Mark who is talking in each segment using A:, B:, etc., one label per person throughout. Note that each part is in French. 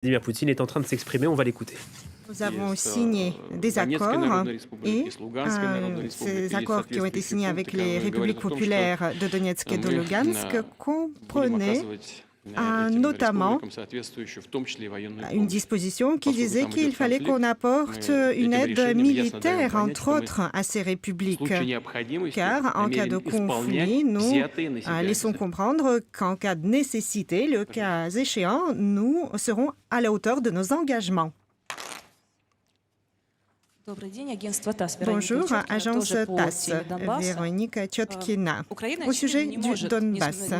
A: Vladimir Poutine est en train de s'exprimer, on va l'écouter.
B: Nous avons signé des accords et ces accords qui ont été signés avec les républiques populaires de Donetsk et de Lugansk comprenaient notamment une disposition qui disait qu'il fallait qu'on apporte une aide militaire, entre autres, à ces républiques. Car en cas de conflit, nous laissons comprendre qu'en cas de nécessité, le cas échéant, nous serons à la hauteur de nos engagements. Bonjour, agence TASS, Véronique Tchotkina. Au sujet du Donbass,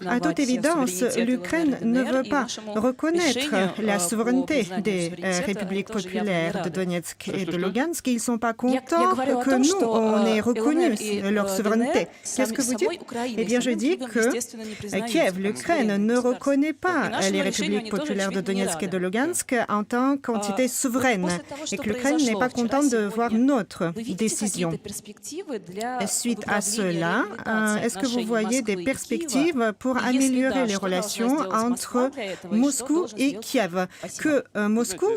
B: à toute évidence, l'Ukraine ne veut pas reconnaître la souveraineté des républiques populaires de Donetsk et de Lugansk. Ils ne sont pas contents que nous, on ait reconnu leur souveraineté. Qu'est-ce que vous dites? Eh bien, je dis que Kiev, l'Ukraine, ne reconnaît pas les républiques populaires de Donetsk et de Lugansk en tant qu'entité souveraine et que l'Ukraine n'est pas contente de voir notre décision. Suite à cela, est-ce que vous voyez des perspectives pour améliorer les relations entre Moscou et Kiev? Que Moscou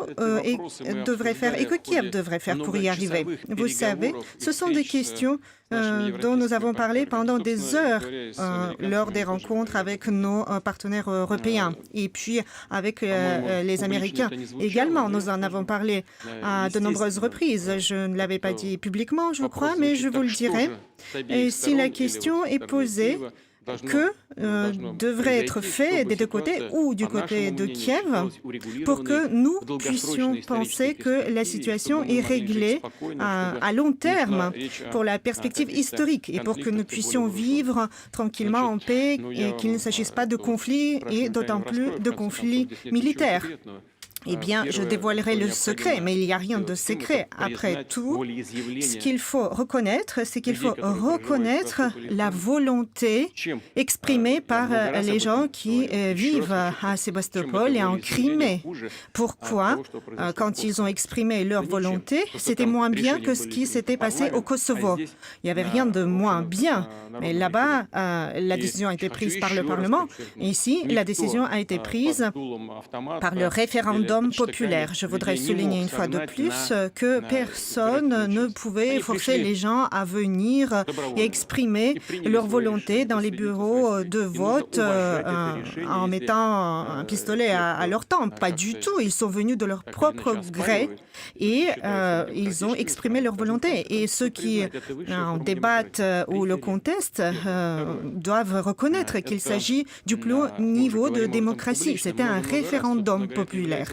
B: devrait faire et que Kiev devrait faire pour y arriver? Vous savez, ce sont des questions dont nous avons parlé pendant des heures lors des rencontres avec nos partenaires européens et puis avec les Américains également. Nous en avons parlé à de nombreuses reprises. Je ne l'avais pas dit publiquement, je crois, mais je vous le dirai. Et si la question est posée, que devrait être fait des deux côtés ou du côté de Kiev pour que nous puissions penser que la situation est réglée à long terme pour la perspective historique et pour que nous puissions vivre tranquillement en paix et qu'il ne s'agisse pas de conflits et d'autant plus de conflits militaires. Eh bien, je dévoilerai le secret, mais il n'y a rien de secret. Après tout, ce qu'il faut reconnaître, c'est qu'il faut reconnaître la volonté exprimée par les gens qui vivent à Sébastopol et en Crimée. Pourquoi, quand ils ont exprimé leur volonté, c'était moins bien que ce qui s'était passé au Kosovo? Il n'y avait rien de moins bien. Mais là-bas, la décision a été prise par le Parlement. Ici, la décision a été prise par le référendum populaire. Je voudrais souligner une fois de plus que personne ne pouvait forcer les gens à venir et exprimer leur volonté dans les bureaux de vote en mettant un pistolet à leur tempe. Pas du tout. Ils sont venus de leur propre gré et ils ont exprimé leur volonté. Et ceux qui en débattent ou le contestent doivent reconnaître qu'il s'agit du plus haut niveau de démocratie. C'était un référendum populaire.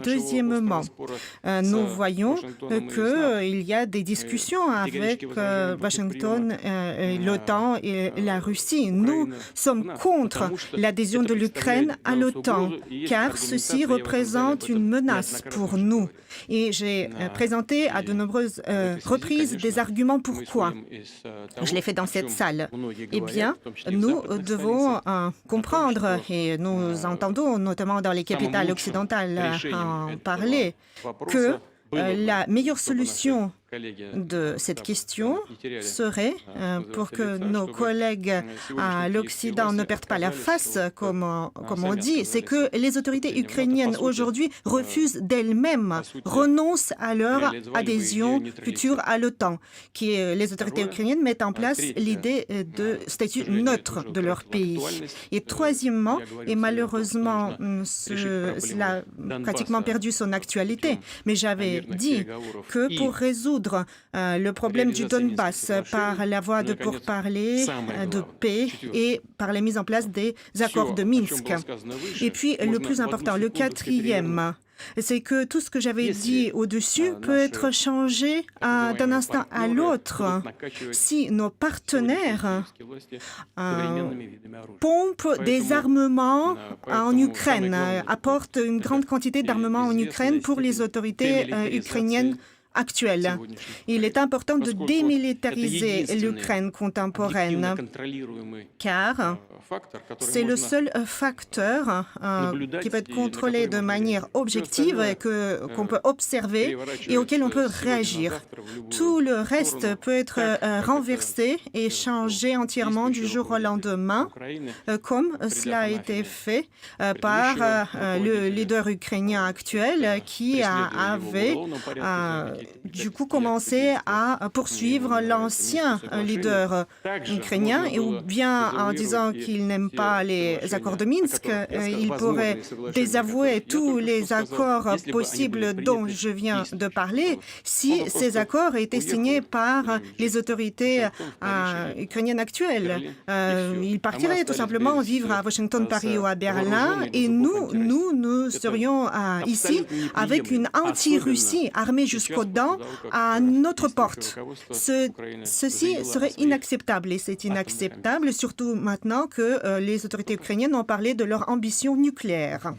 B: Deuxièmement, nous voyons qu'il y a des discussions avec Washington, l'OTAN et la Russie. Nous sommes contre l'adhésion de l'Ukraine à l'OTAN, car ceci représente une menace pour nous. Et j'ai présenté à de nombreuses reprises des arguments pourquoi. Je l'ai fait dans cette salle. Eh bien, nous devons comprendre, et nous entendons notamment dans les capitales occidentales en parler, que la meilleure solution de cette question serait, pour que nos collègues à l'Occident ne perdent pas la face, comme on dit, c'est que les autorités ukrainiennes aujourd'hui refusent d'elles-mêmes, renoncent à leur adhésion future à l'OTAN, les autorités ukrainiennes mettent en place l'idée de statut neutre de leur pays. Et troisièmement, et malheureusement, cela a pratiquement perdu son actualité, mais j'avais dit que pour résoudre le problème du Donbass par la voie de pourparlers, de paix et par la mise en place des accords de Minsk. Et puis, le plus important, le quatrième, c'est que tout ce que j'avais dit au-dessus peut être changé d'un instant à l'autre si nos partenaires pompent des armements en Ukraine, apportent une grande quantité d'armements en Ukraine pour les autorités ukrainiennes actuelle. Il est important de démilitariser l'Ukraine contemporaine, car c'est le seul facteur qui peut être contrôlé de manière objective et qu'on peut observer et auquel on peut réagir. Tout le reste peut être renversé et changé entièrement du jour au lendemain, comme cela a été fait par le leader ukrainien actuel qui avait du coup commencé à poursuivre l'ancien leader ukrainien, ou bien en disant qu'il n'aime pas les accords de Minsk, il pourrait désavouer tous les accords possibles dont je viens de parler si ces accords étaient signés par les autorités ukrainiennes actuelles. Il partirait tout simplement vivre à Washington, Paris ou à Berlin, et nous serions ici avec une anti-Russie armée jusqu'aux dents à notre porte. Ceci serait inacceptable, et c'est inacceptable surtout maintenant que les autorités ukrainiennes ont parlé de leur ambition nucléaire.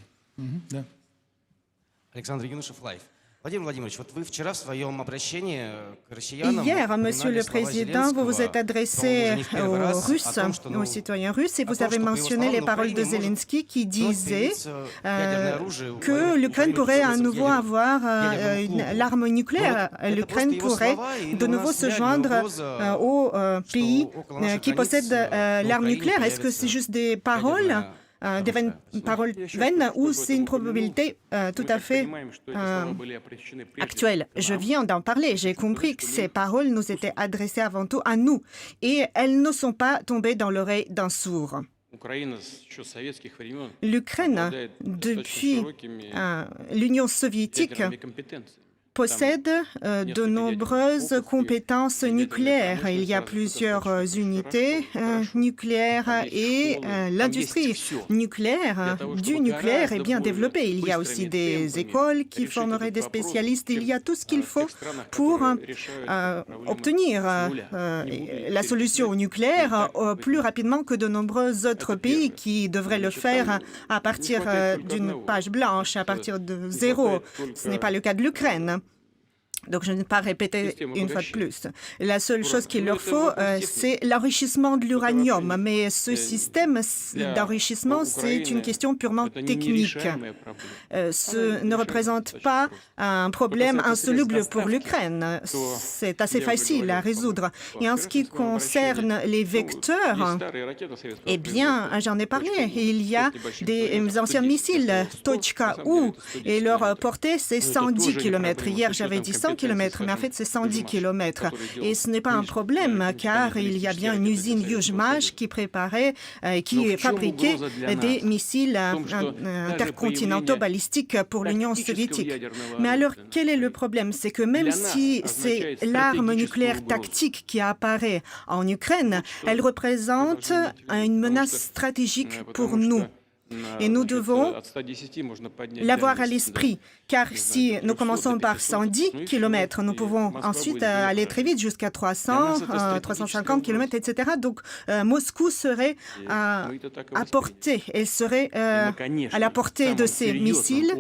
C: Alexandre Юношев, Live. Владимир Владимирович, вот вы вчера в своем обращении к
B: россиянам... Hier, Monsieur le Président, vous vous êtes adressé aux Russes, aux citoyens russes, et vous avez mentionné les paroles de Zelensky qui disaient que l'Ukraine pourrait à nouveau avoir l'arme nucléaire. L'Ukraine pourrait de nouveau se joindre aux pays qui possèdent l'arme nucléaire. Est-ce que c'est juste des paroles paroles vaines, ou c'est une probabilité tout à fait actuelle? Je viens d'en parler, j'ai compris que ces paroles nous étaient adressées avant tout à nous, et elles ne sont pas tombées dans l'oreille d'un sourd. L'Ukraine, depuis l'Union soviétique, possède de nombreuses compétences nucléaires. Il y a plusieurs unités nucléaires et l'industrie nucléaire du nucléaire est bien développée. Il y a aussi des écoles qui formeraient des spécialistes. Il y a tout ce qu'il faut pour obtenir la solution au nucléaire plus rapidement que de nombreux autres pays qui devraient le faire à partir d'une page blanche, à partir de zéro. Ce n'est pas le cas de l'Ukraine. Donc, je ne vais pas répéter une fois de plus. La seule chose qu'il leur faut, c'est l'enrichissement de l'uranium. Mais ce système d'enrichissement, c'est une question purement technique. Ce ne représente pas un problème insoluble pour l'Ukraine. C'est assez facile à résoudre. Et en ce qui concerne les vecteurs, eh bien, j'en ai parlé. Il y a des anciens missiles Tochka-U et leur portée, c'est 110 km. Hier, j'avais dit 100 km, mais en fait, c'est 110 km. Et ce n'est pas un problème, car il y a bien une usine Yuzhmash qui préparait, qui fabriquait des missiles intercontinentaux balistiques pour l'Union soviétique. Mais alors, quel est le problème? C'est que même si c'est l'arme nucléaire tactique qui apparaît en Ukraine, elle représente une menace stratégique pour nous. Et nous devons l'avoir à l'esprit, car si nous commençons par 110 km, nous pouvons ensuite aller très vite jusqu'à 300, 350 km, etc. Donc, Moscou serait à portée, elle serait à la portée de ces missiles,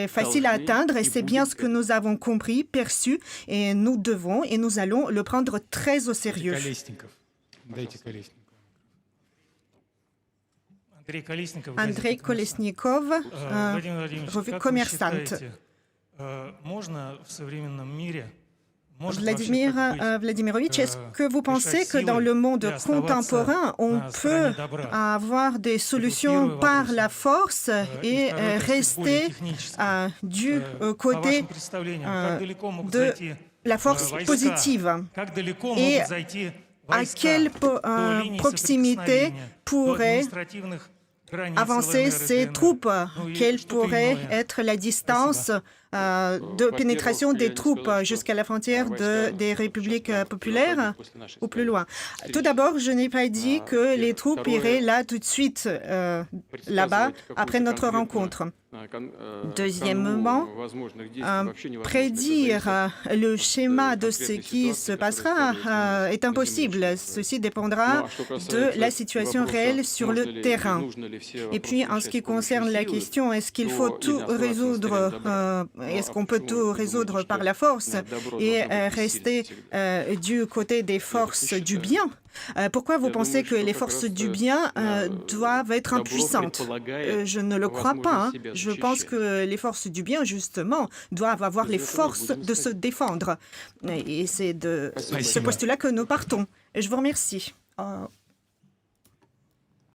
B: facile à atteindre, et c'est bien ce que nous avons compris, perçu, et nous devons et nous allons le prendre très au sérieux. Andrei Kolesnikov, revue commerçante. Vladimir Vladimirovitch, est-ce que vous pensez que dans le monde contemporain, on peut avoir des solutions par la force et rester du côté de la force positive? Et à quelle proximité pourraient avancer ces troupes? Quelle pourrait être la distance de pénétration des troupes jusqu'à la frontière des républiques populaires ou plus loin? Tout d'abord, je n'ai pas dit que les troupes iraient là tout de suite, là-bas, après notre rencontre. Deuxièmement, prédire le schéma de ce qui se passera est impossible. Ceci dépendra de la situation réelle sur le terrain. Et puis, en ce qui concerne la question, est-ce qu'il faut tout résoudre, est-ce qu'on peut tout résoudre par la force et rester du côté des forces du bien? Pourquoi vous pensez que les forces du bien doivent être impuissantes? Je ne le crois pas. Je pense que les forces du bien, justement, doivent avoir les forces de se défendre. Et c'est de ce postulat que nous partons. Je vous remercie.